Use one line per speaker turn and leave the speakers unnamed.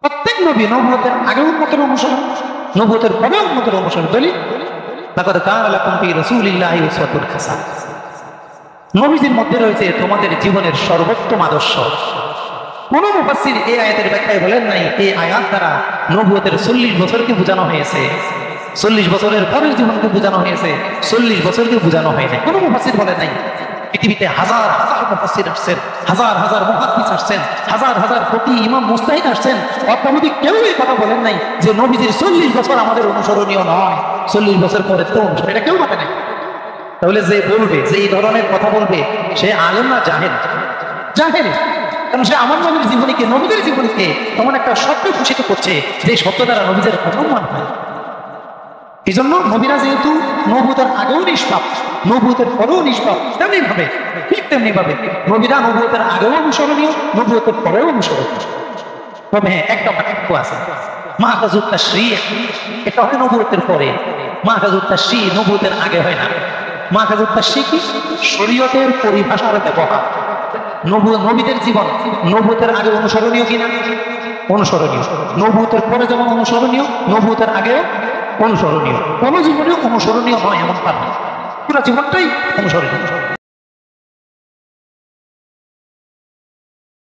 প্রত্যেক নবী নবুয়তের আগে উম্মতের অনুসরণ, নবুয়তের পরে উম্মতের অনুসরণ। দলিল লাকাদ কানা লাকুম ফি রাসূলিল্লাহি উসওয়াতুন হাসানাহ, নবীদের মধ্যে রয়েছে তোমাদের জীবনের সর্বোত্তম আদর্শ। কোন মুফাসসির এই আয়াতের ব্যাখ্যায় বলেন নাই এই আয়াত দ্বারা নবুয়তের 40 বছরকে বোঝানো হয়েছে, 40 বছরের পরের জীবনকে বোঝানো হয়েছে, 40 বছরকে বোঝানো হয়নি। কোন মুফাসসির বলেন নাই। পৃথিবীতে হাজার হাজার মুফাসসির আসছেন, হাজার হাজার মুহাদ্দিস আসছেন, হাজার হাজার ফকিহ ইমাম মুজতাহিদ আসছেন, অর্থমতি কেউ এই কথা বলেন নাই যে নবীজির 40 বছর আমাদের অনুসরণীয় নয়, 40 বছর পরে তো অনুসরণ, এটা কেউ বলে নাই। তাহলে যে বলবে, যে এই ধরনের কথা বলবে, সে আলেম না জাহেল? জাহেল। কারণ সে আমার নবীর জীবনীকে, নবীদের জীবনীকে এমন একটা শব্দ ঘোষিত করছে যে শব্দ দ্বারা নবীদের অপমান হয়। এই জন্য নবীরা যেহেতু নবুয়তের আগেও নিষ্পাপ, নবুয়তের পরেও নিষ্পাপ, তেমনি ভাবে, ঠিক তেমনি ভাবে নবীরা নবুয়তের আগেও অনুসরণীয়, নবুয়তের পরেও অনুসরণীয়। তবে হ্যাঁ, একটা পার্থক্য আছে। মাহফুজুত তাশরীহ এটা হয় নবুয়তের পরে, মাহফুজুত তাশরীহ নবুয়তের আগে হয় না। মাহফুজুত তাশরীহ কি? শরীয়তের পরিভাষার ব্যবহার। নবীদের জীবন নবুয়তের আগে অনুসরণীয় কিনা? অনুসরণীয়। নবুয়তের পরে যেমন অনুসরণীয়, নবুয়তের আগেও অনুসরণীয়। কোন জীবনে অনুসরণীয় নয় এমন পারে, পুরো জীবনটাই অনুসরণীয়।